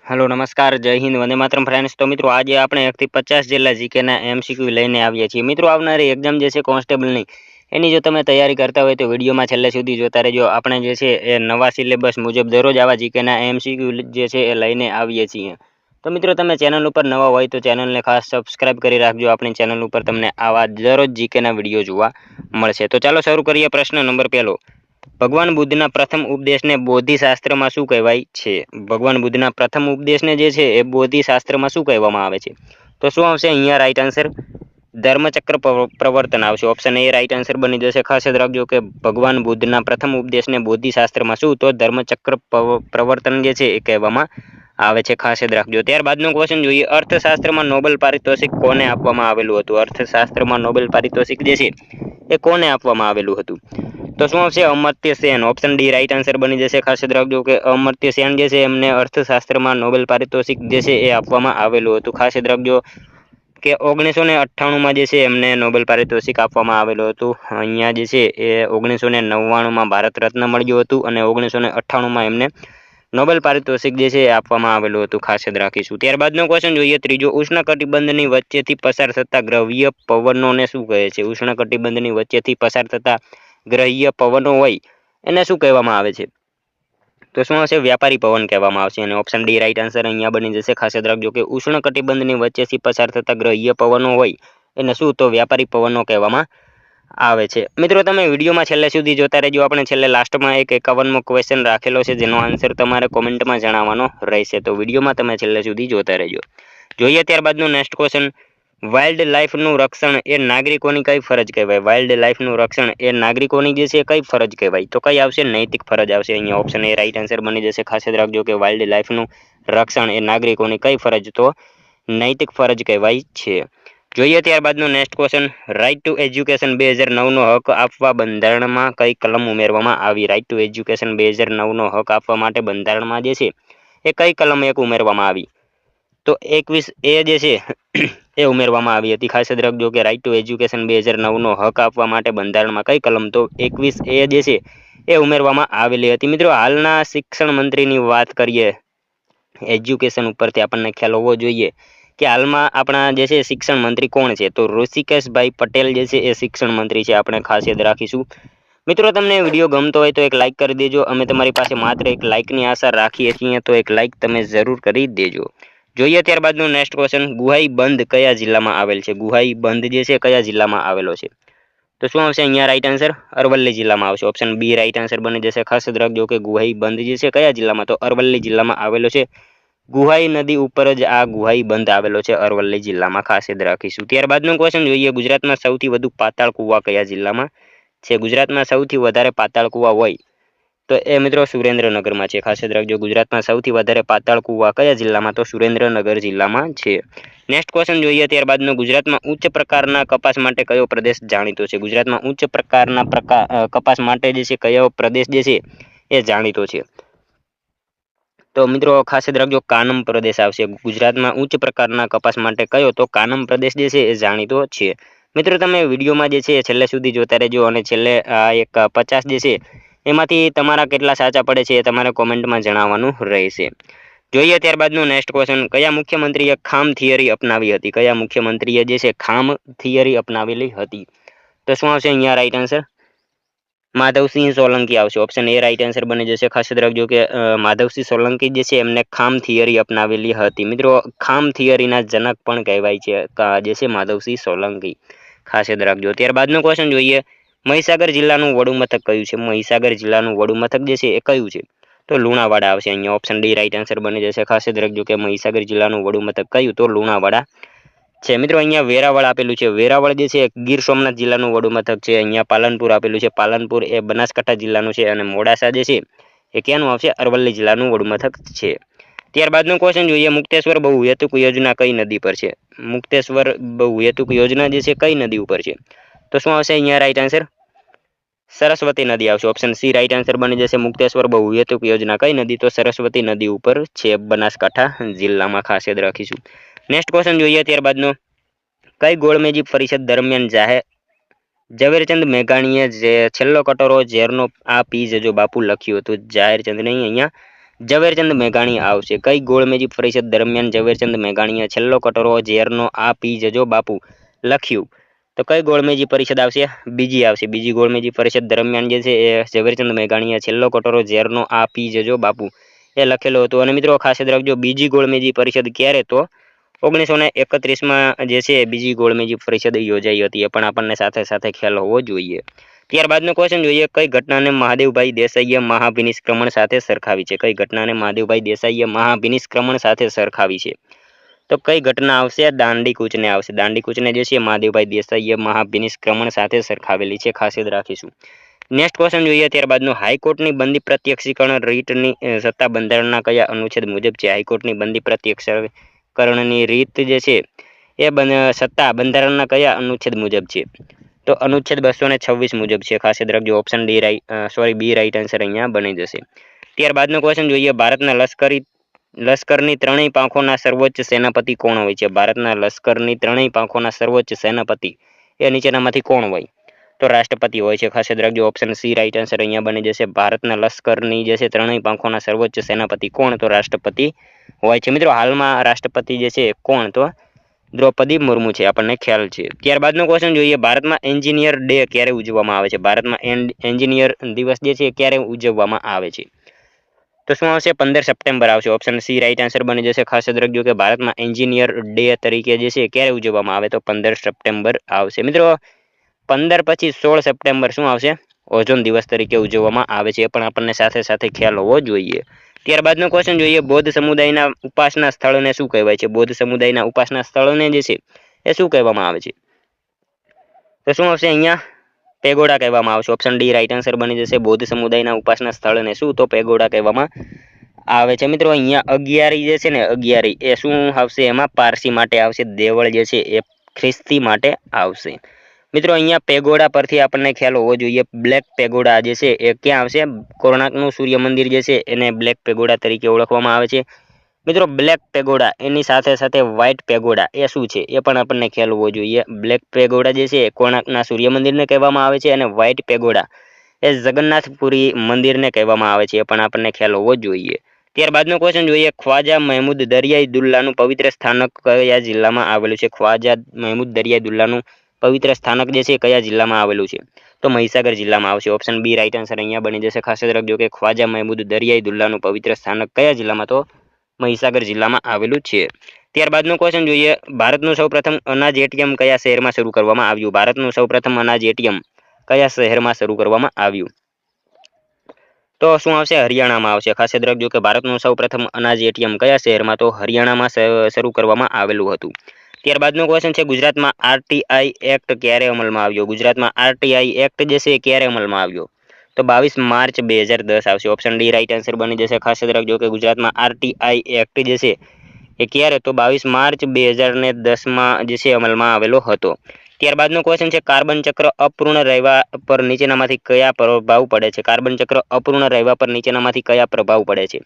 Hello नमस्कार जय Hind Vande Mataram friends. तो मित्रों आज આપણે 1 થી 50 જેટલા જીકેના એમસીક્યુ લઈને આવ્યા છીએ। મિત્રો આવનારી એક્ઝામ જે છે કોન્સ્ટેબલની એની જો તમે તૈયારી કરતા હોય તો વિડીયોમાં છેલ્લે સુધી જોતા રહેજો। આપણે જે છે એ નવા સિલેબસ મુજબ દરરોજ આવા જીકેના એમસીક્યુ જે છે એ લઈને આવીએ છીએ। તો મિત્રો તમે ચેનલ ઉપર નવા હોય તો ચેનલને ખાસ સબસ્ક્રાઇબ કરી રાખજો। આપણી ચેનલ ઉપર તમને આવા દરરોજ જીકેના વિડીયો જોવા મળશે। તો ચાલો શરૂ કરીએ। પ્રશ્ન નંબર 1 ભગવાન બુદ્ધના પ્રથમ ઉપદેશને બોધિશાસ્ત્રમાં શું કહેવાય છે? ભગવાન બુદ્ધના પ્રથમ ઉપદેશને જે છે એ બોધિશાસ્ત્રમાં શું કહેવામાં આવે છે? તો શું આવશે અહીંયા રાઈટ આન્સર? ધર્મચક્ર પ્રવર્તન આવશે। ઓપ્શન એ રાઈટ આન્સર બની જશે। ખાસ યાદ રાખજો કે ભગવાન બુદ્ધના પ્રથમ ઉપદેશને બોધિશાસ્ત્રમાં શું તો ધર્મચક્ર પ્રવર્તન જે છે એ કહેવામાં આવે છે। ખાસ યાદ રાખજો। ત્યારબાદનો ક્વેશ્ચન જોઈએ। અર્થશાસ્ત્રમાં નોબેલ પારિતોષિક કોને આપવામાં આવેલું હતું? અર્થશાસ્ત્રમાં નોબેલ પારિતોષિક જે છે એ કોને આપવામાં આવેલું હતું? તો શું આવશે? Amartya Sen. Option D right answer બની જશે। ખાસ યાદ રાખજો કે અમર્ત્ય સેન જે છે એમને અર્થશાસ્ત્રમાં નોબેલ પારિતોષિક જે છે એ આપવામાં આવેલું હતું। ખાસ યાદ રાખજો કે 1998માં જે છે એમને નોબેલ પારિતોષિક આપવામાં આવેલું હતું। અહીંયા જે છે એ 1999માં ભારત રત્ન મળ્યું હતું અને 1998માં એમને નોબેલ પારિતોષિક જે છે એ આપવામાં આવેલું હતું। ખાસ યાદ રાખીશું। ત્યારબાદનો ક્વેશ્ચન જોઈએ ત્રીજો। ઉષ્ણકટિબંધની વચ્ચેથી પસાર થતા ગ્રહ્ય પવનોને શું કહે છે? ઉષ્ણકટિબંધની વચ્ચેથી પસાર થતા ગ્રહ્ય પવનો હોય એને શું કહેવામાં આવે છે? તો શું હશે? વ્યાપારી પવન કહેવામાં આવશે અને ઓપ્શન ડી રાઈટ આન્સર અહીંયા બની જશે। ખાસ યાદ રાખજો કે ઉષ્ણકટિબંધની વચ્ચેથી પસાર થતા ગ્રહ્ય પવનો હોય એને શું તો વ્યાપારી પવનો કહેવામાં આવે છે। મિત્રો તમે વિડીયોમાં છેલ્લે સુધી જોતા રહેજો। આપણે છેલ્લે લાસ્ટમાં એક 51મો ક્વેશ્ચન રાખેલો છે જેનો આન્સર તમારે કોમેન્ટમાં જણાવવાનો રહેશે। તો વિડીયોમાં તમે છેલ્લે સુધી જોતા રહેજો। જોઈએ ત્યારબાદનો નેક્સ્ટ ક્વેશ્ચન। વાઇલ્ડ લાઈફનું રક્ષણ એ નાગરિકોની કઈ ફરજ કહેવાય? વાઇલ્ડ લાઈફનું રક્ષણ એ નાગરિકોની જે છે કઈ ફરજ કહેવાય? તો કઈ આવશે? નૈતિક ફરજ આવશે। અહીંયા ઓપ્શન એ રાઈટ આન્સર બની જશે। ખાસ યાદ રાખજો કે વાઇલ્ડ લાઈફનું રક્ષણ એ નાગરિકોની કઈ ફરજ તો નૈતિક ફરજ કહેવાય છે। જોઈએ ત્યારબાદનો next question. Right to education 2009નો હક આપવા બંધારણમાં કઈ કલમ ઉમેરવામાં આવી? રાઇટ ટુ એજ્યુકેશન 2009નો હક આપવા માટે બંધારણમાં જે છે એ કઈ કલમ એક ઉમેરવામાં આવી? તો 21A જે છે એ ઉમેરવામાં આવી હતી। ખાસ યાદ રાખજો કે રાઇટ ટુ એજ્યુકેશન 2009નો હક આપવા માટે બંધારણમાં કઈ કલમ તો 21A જે છે એ ઉમેરવામાં આવેલી હતી। મિત્રો હાલના શિક્ષણ મંત્રીની વાત કરીએ એજ્યુકેશન ઉપરથી આપણને ખ્યાલ હોવો જોઈએ કે હાલમાં આપણા જે છે શિક્ષણ મંત્રી કોણ છે? તો ઋષિકેશભાઈ પટેલ જે છે એ શિક્ષણ મંત્રી છે। આપણે ખાસ યાદ રાખીશું। મિત્રો તમને વિડીયો ગમતો હોય તો એક લાઇક કરી દેજો। અમે તમારી પાસે માત્ર એક લાઇકની આશા રાખીએ છીએ તો એક લાઇક તમે જરૂર કરી દેજો। જોઈએ ત્યારબાદનો નેક્સ્ટ ક્વેશ્ચન। ગુહાઈ બંધ કયા જિલ્લામાં આવેલ છે? ગુહાઈ બંધ જે છે કયા જિલ્લામાં આવેલો છે? તો શું આવશે અહીંયા રાઈટ આન્સર? અરવલ્લી જિલ્લામાં આવશે। ઓપ્શન બી રાઈટ આન્સર બની જશે। ખાસ યાદ રાખજો કે ગુહાઈ બંધ જે છે કયા જિલ્લામાં તો અરવલ્લી જિલ્લામાં આવેલો છે। ગુહાઈ નદી ઉપર જ આ ગુહાઈ બંધ આવેલો છે અરવલ્લી જિલ્લામાં। ખાસ યાદ રાખીશું। ત્યારબાદનો ક્વેશ્ચન જોઈએ। ગુજરાતમાં સૌથી વધુ પાતાળ કુવા કયા જિલ્લામાં છે? ગુજરાતમાં સૌથી વધારે પાતાળ કુવા હોય તો એ મિત્રો સુરેન્દ્રનગરમાં છે। ખાસ યાદ રાખજો ગુજરાતમાં સૌથી વધારે પાતાળ કુવા કયા જિલ્લામાં તો સુરેન્દ્રનગર જિલ્લામાં છે। નેક્સ્ટ ક્વેશ્ચન જોઈએ ત્યારબાદનો। ગુજરાતમાં ઉચ્ચ પ્રકારના કપાસ માટે કયો પ્રદેશ જાણીતો છે? ગુજરાતમાં ઉચ્ચ પ્રકારના કપાસ માટે જે છે કયો પ્રદેશ જે છે એ જાણીતો છે? તો મિત્રો ખાસ યાદ રાખજો કાનમ પ્રદેશ આવશે। ગુજરાતમાં ઉચ્ચ પ્રકારના કપાસ માટે કયો તો કાનમ પ્રદેશ જે છે એ જાણીતો છે। મિત્રો તમે વિડીયોમાં જે છે છેલ્લે સુધી જોતા રહેજો અને છેલ્લે એક 50 જે છે એમાંથી તમારા કેટલા સાચા પડે છે એ તમારે કોમેન્ટમાં જણાવવાનું રહેશે। જોઈએ ત્યારબાદનો નેક્સ્ટ ક્વેશ્ચન। કયા મુખ્યમંત્રીએ ખામ થિયરી અપનાવી હતી? કયા મુખ્યમંત્રીએ જે છે ખામ થિયરી અપનાવેલી હતી? તો શું આવશે અહીંયા રાઈટ આન્સર? માધવસિંહ સોલંકી આવશે। ઓપ્શન એ રાઈટ આન્સર બની જશે। ખાસ યાદ રાખજો કે માધવસિંહ સોલંકી જે છે એમને ખામ થિયરી અપનાવેલી હતી। મિત્રો ખામ થિયરીના જનક પણ કહેવાય છે જે છે માધવસિંહ સોલંકી। ખાસ યાદ રાખજો। ત્યારબાદનો ક્વેશ્ચન જોઈએ। મહીસાગર જિલ્લાનું વડુ મથક કયું છે? મહીસાગર જિલ્લાનું વડુ મથક જે છે એ કયું છે? તો લુણાવાડા આવશે। અહીંયા ઓપ્શન ડી રાઈટ આન્સર બની જશે। ખાસ યાદ રાખજો કે મહીસાગર જિલ્લાનું વડુ મથક કયું તો લુણાવાડા છે। મિત્રો અહીંયા વેરાવળ આપેલું છે। વેરાવળ જે છે ગીર સોમનાથ જિલ્લાનું વડુ મથક છે। અહીંયા પાલનપુર આપેલું છે। પાલનપુર એ બનાસકાંઠા જિલ્લાનું છે અને મોડાસા જે છે એ ક્યાંનું આવશે? અરવલ્લી જિલ્લાનું વડુ મથક છે। ત્યારબાદનો ક્વેશ્ચન જોઈએ। મુક્તેશ્વર બહુહેતુક યોજના કઈ નદી પર છે? મુક્તેશ્વર બહુહેતુક યોજના જે છે કઈ નદી ઉપર છે? તો શું આવશે અહીંયા રાઈટ આન્સર? સરસ્વતી નદી આવશે। ઓપ્શન સી રાઈટ આન્સર બની જશે। મુક્તેશ્વર બહુહેતુક યોજના કઈ નદી તો સરસ્વતી નદી ઉપર છે બનાસકાંઠા જિલ્લામાં। ખાસ યાદ રાખીશું। નેક્સ્ટ ક્વેશ્ચન જોઈએ ત્યારબાદનો। કઈ ગોળમેજી પરિષદ દરમિયાન ઝવેરચંદ મેઘાણીએ જે છેલ્લો કટોરો ઝેરનો આ પી જજો બાપુ લખ્યું હતું? ઝવેરચંદ નહીં, અહીંયા ઝવેરચંદ મેઘાણી આવશે? કઈ ગોળમેજી પરિષદ દરમિયાન ઝવેરચંદ મેઘાણીએ છેલ્લો કટોરો ઝેરનો આ પી જજો બાપુ લખ્યું? તો કઈ ગોળમેજી પરિષદ આવશે? બીજી આવશે. બીજી ગોળમેજી પરિષદ દરમિયાન જે છે એ ઝવેરચંદ મેઘાણીએ છેલ્લો કટોરો ઝેરનો આ પી જજો બાપુ એ લખેલો હતો. અને મિત્રો ખાસ યાદ રાખજો, બીજી ગોળમેજી પરિષદ ક્યારે? તો 1931માં જે છે બીજી ગોળમેજી પરિષદ યોજાઈ હતી. એ પણ આપણને સાથે સાથે ખ્યાલ હોવો જોઈએ. ત્યારબાદનો ક્વેશ્ચન જોઈએ, કઈ ઘટનાને મહાદેવભાઈ દેસાઈએ મહાભિનિષ્ક્રમણ સાથે સરખાવી છે? કઈ ઘટનાને મહાદેવભાઈ દેસાઈએ મહાભિનિષ્ક્રમણ સાથે સરખાવી છે? તો કઈ ઘટના આવશે? દાંડી કૂચને આવશે. દાંડી કૂચને જે છે મહાદેવભાઈ દેસાઈએ મહાભિનિષ્ક્રમણ સાથે સરખાવેલી છે. ખાસ યાદ રાખીશું. નેક્સ્ટ ક્વેશ્ચન જોઈએ ત્યારબાદનો, હાઈકોર્ટની બંદી પ્રત્યક્ષીકરણ રીટની સત્તા બંધારણના કયા અનુચ્છેદ મુજબ છે? હાઈકોર્ટની બંદી પ્રત્યક્ષીકરણની રીત જે છે એ સત્તા બંધારણના કયા અનુચ્છેદ મુજબ છે? તો અનુચ્છેદ 226 મુજબ છે. ખાસ યાદ રાખજો. ઓપ્શન બી રાઈટ આન્સર અહીંયા બની જશે. ત્યારબાદનો ક્વેશ્ચન જોઈએ, ભારતના લશ્કરની ત્રણેય પાંખોના સર્વોચ્ચ સેનાપતિ કોણ હોય છે? ભારતના લશ્કરની ત્રણેય પાંખોના સર્વોચ્ચ સેનાપતિ એ નીચેનામાંથી કોણ હોય? તો રાષ્ટ્રપતિ હોય છે. ખાસ યાદ રાખજો. ઓપ્શન સી રાઈટ આન્સર અહીંયા બની જશે. ભારતના લશ્કરની જે છે ત્રણેય પાંખોના સર્વોચ્ચ સેનાપતિ કોણ? તો રાષ્ટ્રપતિ હોય છે. મિત્રો હાલમાં રાષ્ટ્રપતિ જે છે કોણ? તો દ્રૌપદી મુર્મુ છે. આપણને ખ્યાલ છે. ત્યારબાદનો ક્વેશ્ચન જોઈએ, ભારતમાં એન્જિનિયર ડે ક્યારે ઉજવવામાં આવે છે? ભારતમાં એન્જિનિયર દિવસ જે છે ક્યારે ઉજવવામાં આવે છે? તો શું આવશે? 15 સપ્ટેમ્બર આવશે. ઓપ્શન સી રાઈટ આન્સર બની જશે. ખાસ યાદ રાખજો કે ભારતમાં એન્જિનિયર ડે તરીકે જે છે ક્યારે ઉજવવામાં આવે? તો 15 સપ્ટેમ્બર આવશે. મિત્રો 15 પછી 16 સપ્ટેમ્બર શું આવશે? ઓઝોન દિવસ તરીકે ઉજવવામાં આવે છે. એ પણ આપણને સાથે સાથે ખ્યાલ હોવો જોઈએ. ત્યારબાદનો ક્વેશ્ચન જોઈએ, બૌદ્ધ સમુદાયના ઉપાસના સ્થળને શું કહેવાય છે? બૌદ્ધ સમુદાયના ઉપાસના સ્થળને જે છે એ શું કહેવામાં આવે છે? તો શું આવશે અહીંયા? પેગોડા કહેવામાં આવશે. ઓપ્શન ડી રાઈટ આન્સર બની જશે. બૌદ્ધ સમુદાયના ઉપાસના સ્થળને શું? તો પેગોડા કહેવામાં આવે છે. મિત્રો અહીંયા અગિયારી જે છે ને, અગિયારી એ શું આવશે? એમાં પારસી માટે આવશે. દેવળ જે છે એ ખ્રિસ્તી માટે આવશે. મિત્રો અહીંયા પેગોડા પરથી આપણને ખ્યાલ હોવો જોઈએ, બ્લેક પેગોડા જે છે એ ક્યાં આવશે? કોણાર્કનું સૂર્ય મંદિર જે છે એને બ્લેક પેગોડા તરીકે ઓળખવામાં આવે છે. મિત્રો બ્લેક પેગોડા એની સાથે સાથે વ્હાઇટ પેગોડા એ શું છે એ પણ આપણને ખ્યાલ હોવો જોઈએ. બ્લેક પેગોડા જે છે કોણાર્કના સૂર્ય મંદિરને કહેવામાં આવે છે, અને વ્હાઇટ પેગોડા એ જગન્નાથપુરી મંદિરને કહેવામાં આવે છે. એ પણ આપણને ખ્યાલ હોવો જોઈએ. ત્યારબાદનો ક્વેશ્ચન જોઈએ, ખ્વાજા મહેમૂદ દરિયાઈ દુલ્લાનું પવિત્ર સ્થાનક કયા જિલ્લામાં આવેલું છે? ખ્વાજા મહેમૂદ દરિયાઈ દુલ્લાનું પવિત્ર સ્થાનક જે છે કયા જિલ્લામાં આવેલું છે? તો મહીસાગર જિલ્લામાં આવશે. ઓપ્શન બી રાઈટ આન્સર અહીંયા બની જશે. ખાસ યાદ રાખજો કે ખ્વાજા મહેમૂદ દરિયાઈ દુલ્લાનું પવિત્ર સ્થાનક કયા જિલ્લામાં? તો મહીસાગર જિલ્લામાં આવેલું છે. ત્યારબાદનો ક્વેશ્ચન જોઈએ, ભારતનું સૌપ્રથમ અનાજ એટીએમ કયા શહેરમાં શરૂ કરવામાં આવ્યું? ભારતનું સૌપ્રથમ અનાજ એટીએમ કયા શહેરમાં શરૂ કરવામાં આવ્યું? તો શું આવશે? હરિયાણામાં આવશે. ખાસ યાદ રાખજો કે ભારતનું સૌપ્રથમ અનાજ એટીએમ કયા શહેરમાં? તો હરિયાણામાં શરૂ કરવામાં આવેલું હતું. ત્યારબાદનો ક્વેશ્ચન છે, ગુજરાતમાં આરટીઆઈ એક્ટ ક્યારે અમલમાં આવ્યો? ગુજરાતમાં આરટીઆઈ એક્ટ જે છે ક્યારે અમલમાં આવ્યો? તો 22 માર્ચ 2010 આવશે. ઓપ્શન ડી રાઈટ આન્સર બની જશે. ખાસ યાદ રાખજો કે ગુજરાતમાં આરટીઆઈ એક્ટ જે છે એ ક્યારે? તો 22 માર્ચ 2010માં જે છે અમલમાં આવેલો હતો. ત્યારબાદનો ક્વેશ્ચન છે, કાર્બન ચક્ર અપૂર્ણ રહેવા પર નીચેનામાંથી કયા પ્રભાવ પડે છે? કાર્બન ચક્ર અપૂર્ણ રહેવા પર નીચેનામાંથી કયા પ્રભાવ પડે છે?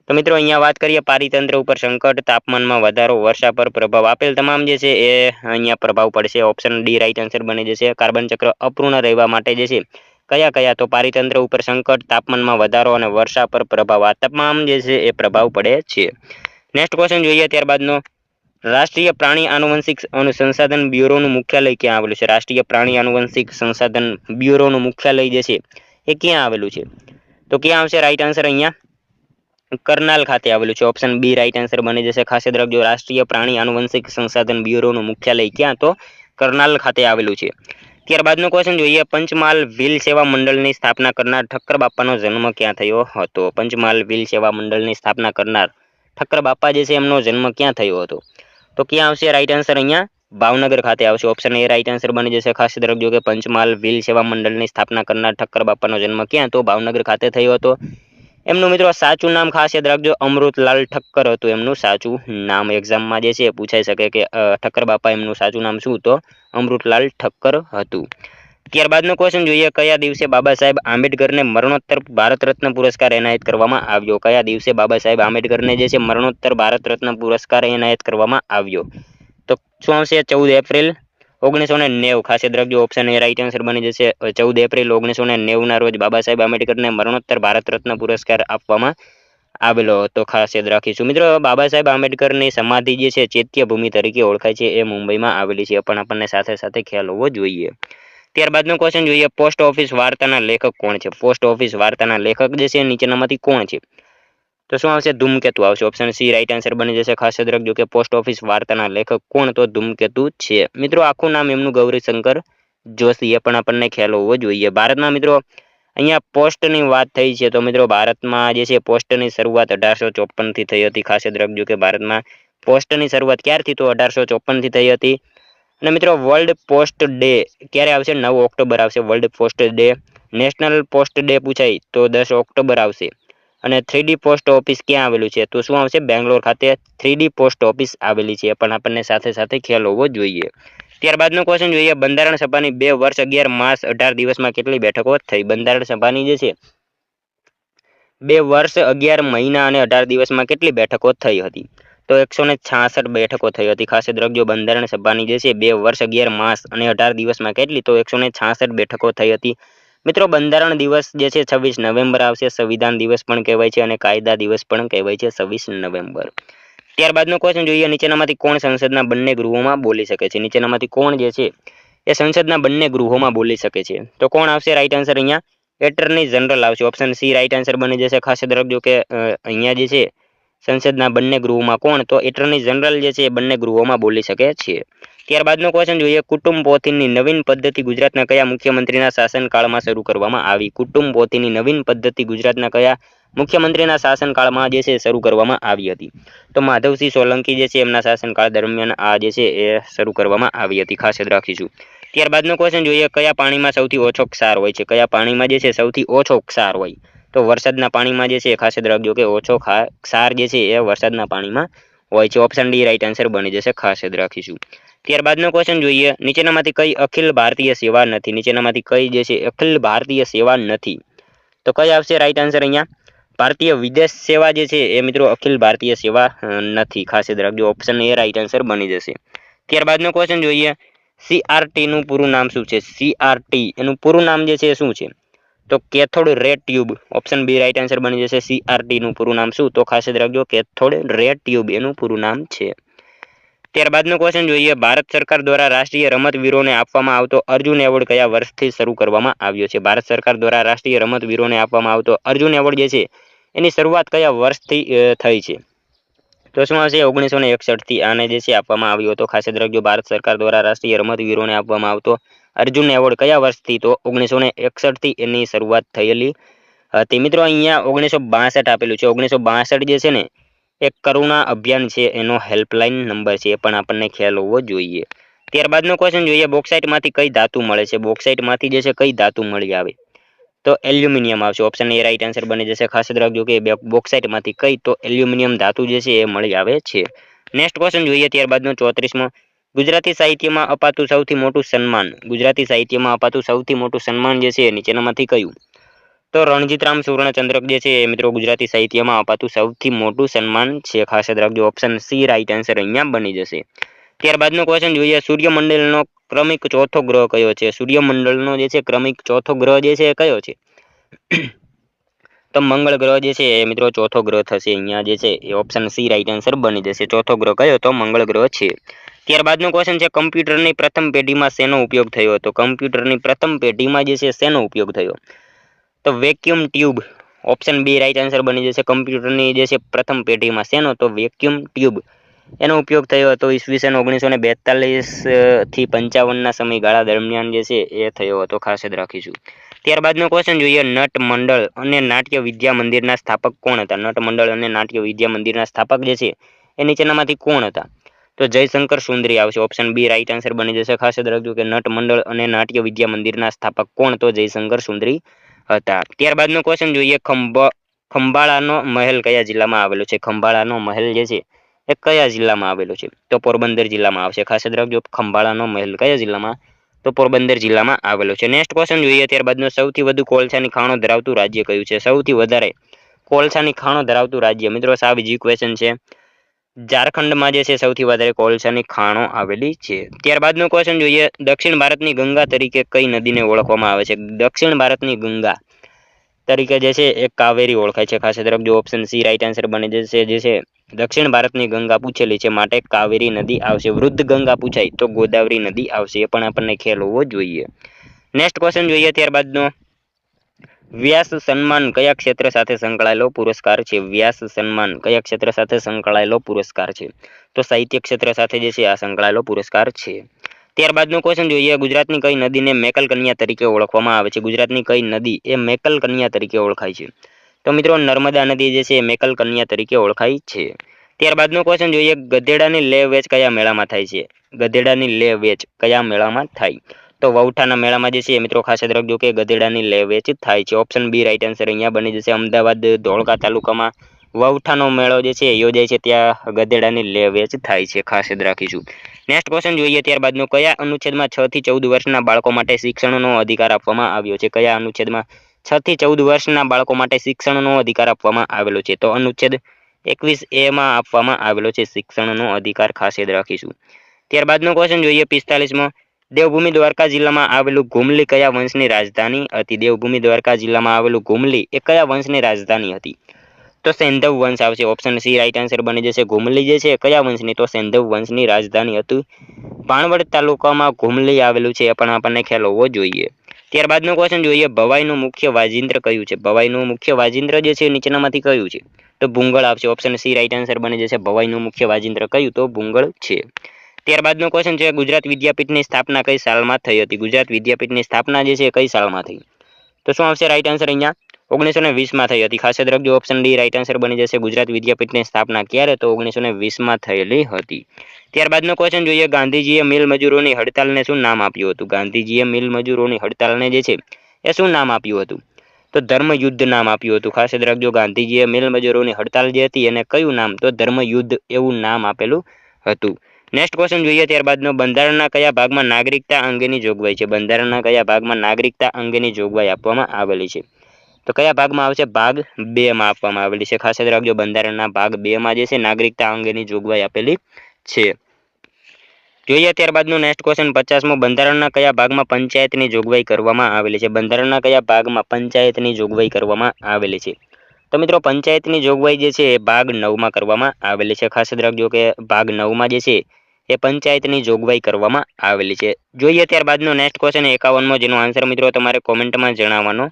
તો મિત્રો અહીંયા વાત કરીએ પારિતંત્ર ઉપર સંકટ, તાપમાનમાં વધારો, વર્ષા પર પ્રભાવ, આપેલ તમામ જે છે એ અહીંયા પ્રભાવ પડશે. ઓપ્શન ડી રાઈટ આન્સર બની જશે. કાર્બન ચક્ર અપૂર્ણ રહેવા માટે જે છે કયા? તો પારિતંત્ર ઉપર સંકટ, તાપમાનમાં વધારો અને વર્ષા પર પ્રભાવ, આ તમામ જે છે એ પ્રભાવ પડે છે. નેક્સ્ટ ક્વેશ્ચન જોઈએ ત્યારબાદનો, રાષ્ટ્રીય પ્રાણી આનુવંશિક સંસાધન બ્યુરોનું મુખ્યાલય ક્યાં આવેલું છે? રાષ્ટ્રીય પ્રાણી આનુવંશિક સંસાધન બ્યુરોનું મુખ્યાલય જે છે એ ક્યાં આવેલું છે? તો ક્યાં આવશે રાઈટ આન્સર? અહીંયા કરનાલ ખાતે આવેલું છે. ઓપ્શન બી રાઈટ આન્સર બની જશે. ખાસ યાદ રાખજો, રાષ્ટ્રીય પ્રાણી આનુવંશિક સંસાધન બ્યુરોનું મુખ્યાલય ક્યાં? તો કરનાલ ખાતે આવેલું છે. ત્યારબાદનો ક્વેશ્ચન જોઈએ, પંચમહાલ વ્હીલ સેવા મંડળની સ્થાપના કરનાર ઠક્કર બાપાનો જન્મ ક્યાં થયો હતો? પંચમહાલ વ્હીલ સેવા મંડળની સ્થાપના કરનાર ઠક્કર બાપા જે છે એમનો જન્મ ક્યાં થયો હતો? તો ક્યાં આવશે રાઈટ આન્સર? અહીંયા ભાવનગર ખાતે આવશે. ઓપ્શન એ રાઈટ આન્સર બની જશે. ખાસ યાદ રાખજો કે પંચમહાલ વ્હીલ સેવા મંડળની સ્થાપના કરનાર ઠક્કર બાપાનો જન્મ ક્યાં? તો ભાવનગર ખાતે થયો હતો. એમનું મિત્રો સાચું નામ ખાસ યાદ રાખજો, અમૃતલાલ ઠક્કર હતું એમનું સાચું નામ. એક્ઝામમાં જે છે પૂછાઈ શકે કે ઠક્કર બાપા એમનું સાચું નામ શું? તો અમૃતલાલ ઠક્કર હતું. ત્યારબાદનો ક્વેશ્ચન જોઈએ, કયા દિવસે બાબા સાહેબ આંબેડકરને મરણોત્તર ભારત રત્ન પુરસ્કાર એનાયત કરવામાં આવ્યો? કયા દિવસે બાબા સાહેબ આંબેડકરને જે છે મરણોત્તર ભારત રત્ન પુરસ્કાર એનાયત કરવામાં આવ્યો? તો શું આવશે? 14 એપ્રિલ 1990. ખાસ યાદ રાખજો, ઓપ્શન એ રાઈટ આન્સર બની જશે. 14 એપ્રિલ 1990 ના રોજ બાબા સાહેબ આંબેડકરને મરણોત્તર ભારત રત્ન પુરસ્કાર આપવામાં આવેલો હતો, ખાસ યાદ રાખીશું મિત્રો. બાબા સાહેબ આંબેડકરની સમાધિ જે છે ચૈત્યભૂમિ તરીકે ઓળખાય છે, એ મુંબઈમાં આવેલી છે, પણ આપણને સાથે સાથે ખ્યાલ હોવો જોઈએ. ત્યારબાદનો ક્વેશ્ચન જોઈએ, પોસ્ટ ઓફિસ વાર્તાના લેખક કોણ છે? પોસ્ટ ઓફિસ વાર્તાના લેખક જે છે નીચેનામાંથી કોણ છે? તો શું આવશે? ધૂમકેતુ આવશે. ઓપ્શન સી રાઈટ આન્સર બની જશે. ખાસ યાદ રાખજો કે પોસ્ટ ઓફિસ વાર્તાના લેખક કોણ? તો ધૂમકેતુ છે. મિત્રો આખું નામ એમનું ગૌરીશંકર જોશી, એ પણ આપણને ખ્યાલ હોવો જોઈએ. ભારતમાં મિત્રો અહીંયા પોસ્ટની વાત થઈ છે, તો મિત્રો ભારતમાં જે છે પોસ્ટની શરૂઆત 1854 થી થઈ હતી. ખાસ યાદ રાખજો કે ભારતમાં પોસ્ટની શરૂઆત ક્યારથી? તો 1854 થી થઈ હતી. અને મિત્રો વર્લ્ડ પોસ્ટ ડે ક્યારે આવશે? 9 ઓક્ટોબર આવશે world post day. National post day પૂછાય તો 10 ઓક્ટોબર આવશે. અને 3D પોસ્ટ ઓફિસ ક્યાં આવેલું છે? તો શું આવશે? બેંગ્લોર ખાતે 3D પોસ્ટ ઓફિસ આવેલી છે, પણ આપણને સાથે સાથે ખ્યાલ હોવો જોઈએ. ત્યારબાદનો ક્વેશ્ચન જોઈએ, બંધારણ સભાની 2 વર્ષ 11 માસ 18 દિવસમાં કેટલી બેઠકો થઈ? બંધારણ સભાની જે છે 2 વર્ષ 11 મહિના અને 18 દિવસમાં કેટલી બેઠકો થઈ હતી? તો 166 બેઠકો થઈ હતી. ખાસ યાદ રાખજો, બંધારણ સભાની જે છે 2 વર્ષ 11 માસ અને 18 દિવસમાં કેટલી? તો 166 બેઠકો થઈ હતી. મિત્રો બંધારણ દિવસ જે છે 26 નવેમ્બર આવશે. સંવિધાન દિવસ પણ કહેવાય છે અને કાયદા દિવસ પણ કહેવાય છે 26 નવેમ્બર. ત્યારબાદનો ક્વેશ્ચન જોઈએ, નીચેનામાંથી કોણ સંસદના બંને ગૃહોમાં બોલી શકે છે? નીચેનામાંથી કોણ જે છે એ સંસદના બંને ગૃહોમાં બોલી શકે છે? તો કોણ આવશે રાઈટ આન્સર? અહીંયા એટર્ની જનરલ આવશે. ઓપ્શન સી રાઈટ આન્સર બની જશે. ખાસ યાદ રાખજો કે અહીંયા જે છે સંસદના બંને ગૃહોમાં કોણ? તો એટર્ની જનરલ જે છે એ બંને ગૃહોમાં બોલી શકે છે. ત્યારબાદનો ક્વેશ્ચન જોઈએ, કુટુંબ પોથીની નવીન પદ્ધતિ ગુજરાતના કયા મુખ્યમંત્રીના શાસનકાળમાં શરૂ કરવામાં આવી? કુટુંબ પોથીની નવીન પદ્ધતિ ગુજરાતના કયા મુખ્યમંત્રીના શાસનકાળમાં જે છે શરૂ કરવામાં આવી હતી? તો માધવસિંહ સોલંકી જે છે એમના શાસનકાળ દરમિયાન આ જે છે એ શરૂ કરવામાં આવી હતી. ખાસ યાદ રાખીશું. ત્યારબાદનો ક્વેશ્ચન જોઈએ, કયા પાણીમાં સૌથી ઓછો ક્ષાર હોય છે? કયા પાણીમાં જે છે સૌથી ઓછો ક્ષાર હોય? તો વરસાદના પાણીમાં જે છે ખાસ યાદ રાખજો કે ઓછો ક્ષાર જે છે એ વરસાદના પાણીમાં હોય છે. ઓપ્શન ડી રાઈટ આન્સર બની જશે. ખાસ યાદ રાખીશું. ત્યારબાદનો ક્વેશ્ચન જોઈએ, નીચેનામાંથી કઈ અખિલ ભારતીય સેવા નથી? નીચેનામાંથી કઈ જે છે અખિલ ભારતીય સેવા નથી? તો કઈ આવશે રાઈટ આન્સર? અહીંયા ભારતીય વિદેશ સેવા જે છે એ મિત્રો અખિલ ભારતીય સેવા નથી. ખાસ યાદ રાખજો, ઓપ્શન એ રાઈટ આન્સર બની જશે. ત્યારબાદનો ક્વેશ્ચન જોઈએ, CRT નું પૂરું નામ શું છે? CRT એનું પૂરું નામ જે છે શું છે? તો cathode ray tube. Option B right answer બની જશે. CRT નું પૂરું નામ શું? તો ખાસ યાદ રાખજો કેથોડ રે ટ્યુબ એનું પૂરું નામ છે. ત્યારબાદનો ક્વેશ્ચન જોઈએ, ભારત સરકાર દ્વારા રાષ્ટ્રીય રમતવીરોને આપવામાં આવતો અર્જુન એવોર્ડ કયા વર્ષથી શરૂ કરવામાં આવ્યો છે? ભારત સરકાર દ્વારા રાષ્ટ્રીય રમતવીરોને આપવામાં આવતો અર્જુન એવોર્ડ જે છે એની શરૂઆત કયા વર્ષથી થઈ છે? તો શું આવશે? 1961 થી આને જે છે આપવામાં આવ્યો હતો. ખાસ યાદ રાખજો, ભારત સરકાર દ્વારા રાષ્ટ્રીય રમતવીરોને આપવામાં આવતો અર્જુન એવોર્ડ કયા વર્ષથી? તો 1961 થી એની શરૂઆત થયેલી હતી. મિત્રો અહીંયા 1962 આપેલું છે. 1962 જે છે ને એક કરુણા અભિયાન છે, એનો હેલ્પલાઇન નંબર છે, એ પણ આપણને ખ્યાલ હોવો જોઈએ. ત્યારબાદનો ક્વેશ્ચન જોઈએ, બોક્સાઇટમાંથી કઈ ધાતુ મળે છે? બોક્સાઇટમાંથી જે છે કઈ ધાતુ મળી આવે? તો એલ્યુમિનિયમ આવશે. ઓપ્શન એ રાઈટ આન્સર બની જશે. ખાસ યાદ રાખજો કે બોક્સાઇટમાંથી કઈ? તો એલ્યુમિનિયમ ધાતુ જે છે એ મળી આવે છે. નેક્સ્ટ ક્વેશ્ચન જોઈએ, ત્યારબાદનો 34મો, ગુજરાતી સાહિત્યમાં અપાતું સૌથી મોટું સન્માન? ગુજરાતી સાહિત્યમાં અપાતું સૌથી મોટું સન્માન જે છે નીચેનામાંથી કયું? તો રણજીતરામ સુવર્ણચંદ્રક જે છે એ મિત્રો ગુજરાતી સાહિત્યમાં અપાતું સૌથી મોટું સન્માન છે. ખાસ યાદ રાખજો, ઓપ્શન સી રાઈટ આન્સર અહીંયા બની જશે. ત્યારબાદનો ક્વેશ્ચન જોઈએ, સૂર્યમંડળનો ક્રમિક ચોથો ગ્રહ કયો છે? સૂર્યમંડળનો જે છે ક્રમિક ચોથો ગ્રહ જે છે એ કયો છે? તો મંગળ ગ્રહ જે છે એ મિત્રો ચોથો ગ્રહ થશે. અહીંયા જે છે એ ઓપ્શન સી રાઈટ આન્સર બની જશે. ચોથો ગ્રહ કયો? તો મંગળ ગ્રહ છે. ત્યારબાદનો ક્વેશ્ચન છે, કમ્પ્યુટરની પ્રથમ પેઢીમાં શેનો ઉપયોગ થયો હતો? કમ્પ્યુટરની પ્રથમ પેઢીમાં જે છે શેનો ઉપયોગ થયો? તો vacuum tube. Option B right answer બની જશે. કમ્પ્યુટરની જે છે પ્રથમ પેઢીમાં શેનો? તો વેક્યુમ ટ્યુબ એનો ઉપયોગ થયો હતો. ઈસવીસન 1942 થી 55ના સમયગાળા દરમિયાન જે છે એ થયો હતો. ખાસ યાદ રાખીશું. ત્યારબાદનો ક્વેશ્ચન જોઈએ, નટ મંડળ અને નાટ્ય વિદ્યા મંદિરના સ્થાપક કોણ હતા? નટ મંડળ અને નાટ્ય વિદ્યા મંદિરના સ્થાપક જે છે એ નીચેનામાંથી કોણ હતા? તો જયશંકર સુંદરી આવશે. ઓપ્શન બી રાઈટ આન્સર બની જશે. ખાસ યાદ રાખજો કે નટ મંડળ અને નાટ્ય વિદ્યા મંદિરના સ્થાપક કોણ? તો જયશંકર સુંદરી હતા. ત્યારબાદનો ક્વેશ્ચન જોઈએ, ખંભાળાનો મહેલ કયા જિલ્લામાં આવેલો છે? ખંભાળાનો મહેલ જે છે એ કયા જિલ્લામાં આવેલો છે? તો પોરબંદર જિલ્લામાં આવશે. ખાસ યાદ રાખજો, ખંભાળાનો મહેલ કયા જિલ્લામાં? તો પોરબંદર જિલ્લામાં આવેલો છે. નેક્સ્ટ ક્વેશ્ચન જોઈએ, ત્યારબાદનો સૌથી વધુ કોલસાની ખાણો ધરાવતું રાજ્ય કયું છે? સૌથી વધારે કોલસાની ખાણો ધરાવતું રાજ્ય મિત્રો સાવ ઇઝી ક્વેશ્ચન છે. ઝારખંડમાં જે છે સૌથી વધારે કોલસાની ખાણો આવેલી છે. ત્યારબાદનો ક્વેશ્ચન જોઈએ, દક્ષિણ ભારતની ગંગા તરીકે કઈ નદીને ઓળખવામાં આવે છે? દક્ષિણ ભારતની ગંગા તરીકે જે છે એ કાવેરી ઓળખાય છે, ખાસ યાદ રાખજો. ઓપ્શન સી રાઈટ આન્સર બની જશે. જે છે દક્ષિણ ભારતની ગંગા પૂછેલી છે માટે કાવેરી નદી આવશે. વૃદ્ધ ગંગા પૂછાય તો ગોદાવરી નદી આવશે, એ પણ આપણને ખ્યાલ હોવો જોઈએ. નેક્સ્ટ ક્વેશ્ચન જોઈએ ત્યારબાદનો. વ્યાસ સન્માન કયા ક્ષેત્ર સાથે સંકળાયેલો પુરસ્કાર છે? વ્યાસ સન્માન કયા ક્ષેત્ર સાથે સંકળાયેલો પુરસ્કાર છે? તો સાહિત્ય ક્ષેત્ર સાથે જે છે આ સંકળાયેલો પુરસ્કાર છે. ત્યારબાદનો ક્વેશ્ચન જોઈએ. ગુજરાતની કઈ નદીને મેકલ કન્યા તરીકે ઓળખવામાં આવે છે? ગુજરાતની કઈ નદી એ મેકલ કન્યા તરીકે ઓળખાય છે? તો મિત્રો નર્મદા નદી જે છે એ મેકલ કન્યા તરીકે ઓળખાય છે. ત્યારબાદનો ક્વેશ્ચન જોઈએ. ગધેડાની લે વેચ કયા મેળામાં થાય છે? ગધેડાની લે વેચ કયા મેળામાં થાય? તો વૌઠાના મેળામાં જે છે મિત્રો ખાસ યાદ રાખજો કે ગધેડાની લે વેચ થાય છે. ઓપ્શન બી રાઈટ આન્સર અહીંયા બની જશે. અમદાવાદ ધોળકા તાલુકામાં વૌઠાનો મેળો જે છે યોજાય છે, ત્યાં ગધેડાની લે વેચ થાય છે, ખાસ યાદ રાખીશું. નેક્સ્ટ ક્વેશ્ચન જોઈએ ત્યારબાદનો. કયા અનુચ્છેદમાં 6 થી 14 વર્ષના બાળકો માટે શિક્ષણનો અધિકાર આપવામાં આવ્યો છે? કયા અનુચ્છેદમાં 6 થી 14 વર્ષના બાળકો માટે શિક્ષણનો અધિકાર આપવામાં આવેલો છે? તો અનુચ્છેદ 21A માં આપવામાં આવેલો છે શિક્ષણનો અધિકાર, ખાસ યાદ રાખીશું. ત્યારબાદનો ક્વેશ્ચન જોઈએ 45મો. દેવભૂમિ દ્વારકા જિલ્લામાં આવેલું ઘુમલી કયા વંશની રાજધાની હતી? દેવભૂમિ દ્વારકા જિલ્લામાં આવેલું ઘુમલી એ કયા વંશની રાજધાની હતી? તો સેંધવ વંશ આવશે. ઓપ્શન સી રાઈટ આન્સર બની જશે. ઘુમલી જે છે કયા વંશની? તો સેંધવ વંશની રાજધાની હતી. ભાણવડ તાલુકામાં ઘુમલી આવેલું છે, એ પણ આપણને ખ્યાલ હોવો જોઈએ. ત્યારબાદનો ક્વેશ્ચન જોઈએ. ભવાઈનું મુખ્ય વાજિંત્ર કયું છે? ભવાઈનું મુખ્ય વાજિંત્ર જે છે નીચેનામાંથી કયું છે? તો ભૂંગળ આવશે. ઓપ્શન સી રાઈટ આન્સર બની જશે. ભવાઈનું મુખ્ય વાજિંત્ર કયું? તો ભૂંગળ છે. ત્યારબાદનો ક્વેશ્ચન છે. ગુજરાત વિદ્યાપીઠની સ્થાપના કઈ સાલમાં થઈ હતી? ગુજરાત વિદ્યાપીઠની સ્થાપના જે છે કઈ સાલમાં થઈ? તો શું આવશે રાઈટ આન્સર અહીંયા? 1920માં થઈ હતી. ખાસ યાદ રાખજો. ઓપ્શન ડી રાઈટ આન્સર બની જશે. ગુજરાત વિદ્યાપીઠની સ્થાપના ક્યારે? તો 1920માં થયેલી હતી. ત્યારબાદનો ક્વેશ્ચન જોઈએ. ગાંધીજીએ મિલ મજૂરોની હડતાલને શું નામ આપ્યું હતું? ગાંધીજીએ મિલ મજૂરોની હડતાલને જે છે એ શું નામ આપ્યું હતું? તો ધર્મયુદ્ધ નામ આપ્યું હતું. ખાસ યાદ રાખજો. ગાંધીજીએ મિલ મજૂરોની હડતાલ જે હતી એને કયું નામ? તો ધર્મયુદ્ધ એવું નામ આપેલું હતું. નેક્સ્ટ ક્વેશ્ચન જોઈએ ત્યારબાદનો. બંધારણના કયા ભાગમાં નાગરિકતા અંગેની જોગવાઈ છે? બંધારણના કયા ભાગમાં નાગરિકતા અંગેની જોગવાઈ આપવામાં આવેલી છે? તો કયા ભાગમાં આવશે? ભાગ 2 માં આપવામાં આવેલી છે. ખાસ યાદ રાખજો. બંધારણના ભાગ 2 માં જે છે નાગરિકતા અંગેની જોગવાઈ આપેલી છે. જોઈએ ત્યારબાદનો નેક્સ્ટ ક્વેશ્ચન 50મો. બંધારણના કયા ભાગમાં પંચાયતની જોગવાઈ કરવામાં આવેલી છે? બંધારણના કયા ભાગમાં પંચાયતની જોગવાઈ કરવામાં આવેલી છે? તો મિત્રો પંચાયતની જોગવાઈ જે છે એ ભાગ 9 માં કરવામાં આવેલી છે. ખાસ યાદ રાખજો કે ભાગ 9 માં જે છે એ પંચાયતની જોગવાઈ કરવામાં આવેલી છે. જોઈએ ત્યારબાદનો નેક્સ્ટ ક્વેશ્ચન 51મો, જેનો આન્સર મિત્રો તમારે કોમેન્ટમાં જણાવવાનો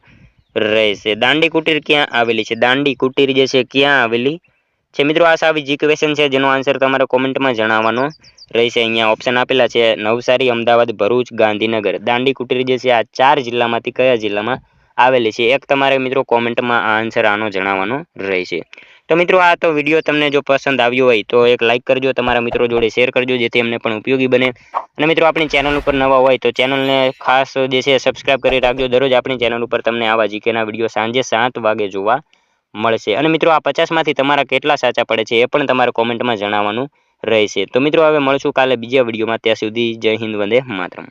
રહેશે. દાંડી કુટીર ક્યાં આવેલી છે? દાંડી કુટીર જે છે ક્યાં આવેલી છે? મિત્રો આ સાવ ઈઝી ક્વેશ્ચન છે, જેનો આન્સર તમારે કોમેન્ટમાં જણાવવાનો રહેશે. અહીંયા ઓપ્શન આપેલા છે નવસારી, અમદાવાદ, ભરૂચ, ગાંધીનગર. દાંડી કુટીર જે છે આ 4 જિલ્લામાંથી કયા જિલ્લામાં આવેલી છે? એક તમારે મિત્રો કોમેન્ટમાં આ આન્સર આનો જણાવવાનો રહેશે. તો મિત્રો આ તો વિડીયો તમને જો પસંદ આવ્યો હોય તો એક લાઇક કરજો, તમારા મિત્રો જોડે શેર કરજો, જેથી એમને પણ ઉપયોગી બને. અને મિત્રો આપણી ચેનલ ઉપર નવા હોય તો ચેનલને ખાસ જે છે સબસ્ક્રાઇબ કરી રાખજો. દરરોજ આપણી ચેનલ ઉપર તમને આવા જીકેના વિડીયો સાંજે 7 વાગે જોવા મળશે. અને મિત્રો આ 50માંથી તમારા કેટલા સાચા પડે છે એ પણ તમારે કોમેન્ટમાં જણાવવાનું રહેશે. તો મિત્રો હવે મળશું કાલે બીજા વિડીયોમાં. ત્યાં સુધી જય હિન્દ, વંદે માતરમ.